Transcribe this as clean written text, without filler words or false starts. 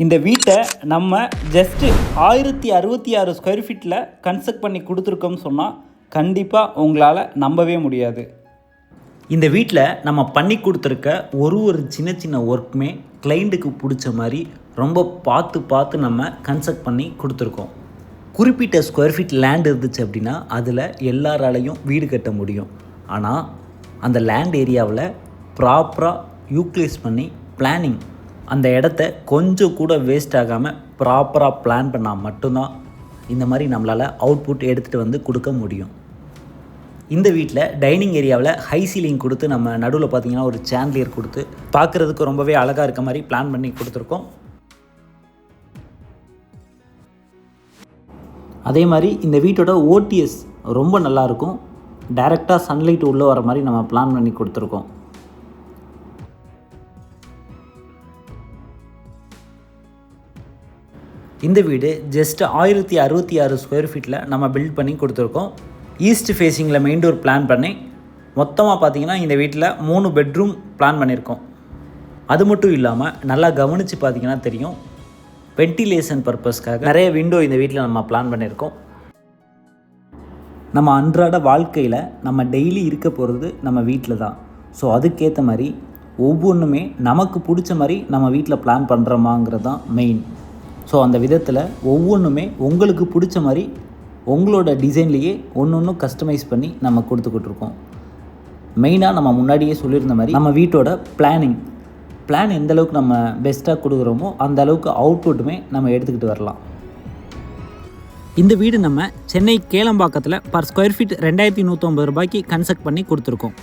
இந்த வீட்டை நம்ம ஜஸ்ட்டு 1066 ஸ்கொயர் ஃபீட்டில் கன்ஸ்ட்ரக்ட் பண்ணி கொடுத்துருக்கோம்னு சொன்னால் கண்டிப்பாக உங்களால் நம்பவே முடியாது. இந்த வீட்டில் நம்ம பண்ணி கொடுத்துருக்க ஒரு சின்ன சின்ன ஒர்க்குமே கிளைண்ட்டுக்கு பிடிச்ச மாதிரி ரொம்ப பார்த்து நம்ம கன்ஸ்ட்ரக்ட் பண்ணி கொடுத்துருக்கோம். குறிப்பிட்ட ஸ்கொயர் ஃபீட் லேண்ட் இருந்துச்சு அப்படின்னா அதில் எல்லாராலையும் வீடு கட்ட முடியும். ஆனால் அந்த லேண்ட் ஏரியாவில் ப்ராப்பராக யூட்டிலைஸ் பண்ணி பிளானிங், அந்த இடத்த கொஞ்சம் கூட வேஸ்ட் ஆகாமல் ப்ராப்பராக பிளான் பண்ணால் மட்டும்தான் இந்த மாதிரி நம்மளால் அவுட்புட் எடுத்துகிட்டு வந்து கொடுக்க முடியும். இந்த வீட்டில் டைனிங் ஏரியாவில் ஹை சீலிங் கொடுத்து நம்ம நடுவில் பார்த்திங்கன்னா ஒரு சாண்ட்லியர் கொடுத்து பார்க்குறதுக்கு ரொம்பவே அழகாக இருக்க மாதிரி பிளான் பண்ணி கொடுத்துருக்கோம். அதே மாதிரி இந்த வீட்டோட ஓடிஎஸ் ரொம்ப நல்லாயிருக்கும். டைரெக்டாக சன்லைட் உள்ளே வர மாதிரி நம்ம பிளான் பண்ணி கொடுத்துருக்கோம். இந்த வீடு ஜஸ்ட் 1066 ஸ்கொயர் ஃபீட்டில் நம்ம பில்ட் பண்ணி கொடுத்துருக்கோம். ஈஸ்ட் ஃபேஸிங்கில் மெயின் டோர் பிளான் பண்ணி மொத்தமாக பார்த்திங்கன்னா இந்த வீட்டில் 3 பெட்ரூம் பிளான் பண்ணியிருக்கோம். அது மட்டும் இல்லாமல் நல்லா கவனித்து பார்த்திங்கன்னா தெரியும், வென்டிலேஷன் பர்பஸ்க்காக நிறைய விண்டோ இந்த வீட்டில் நம்ம பிளான் பண்ணியிருக்கோம். நம்ம அன்றாட வாழ்க்கையில் நம்ம டெய்லி இருக்க போகிறது நம்ம வீட்டில் தான். ஸோ அதுக்கேற்ற மாதிரி ஒவ்வொன்றுமே நமக்கு பிடிச்ச மாதிரி நம்ம வீட்டில் பிளான் பண்ணுறோமாங்கிறது தான் மெயின். ஸோ அந்த விதத்தில் ஒவ்வொன்றுமே உங்களுக்கு பிடிச்ச மாதிரி உங்களோட டிசைன்லேயே ஒன்று கஸ்டமைஸ் பண்ணி நம்ம கொடுத்துக்கிட்ருக்கோம். மெயினாக நம்ம முன்னாடியே சொல்லியிருந்த மாதிரி நம்ம வீட்டோட பிளான் எந்த அளவுக்கு நம்ம பெஸ்ட்டாக கொடுக்குறோமோ அந்த அளவுக்கு அவுட்புட்டுமே நம்ம எடுத்துக்கிட்டு வரலாம். இந்த வீடு நம்ம சென்னை கேளம்பாக்கத்தில் பர் ஸ்கொயர் ஃபீட் 2150 ரூபாய்க்கு கன்ஸ்ட்ரக்ட் பண்ணி கொடுத்துருக்கோம்.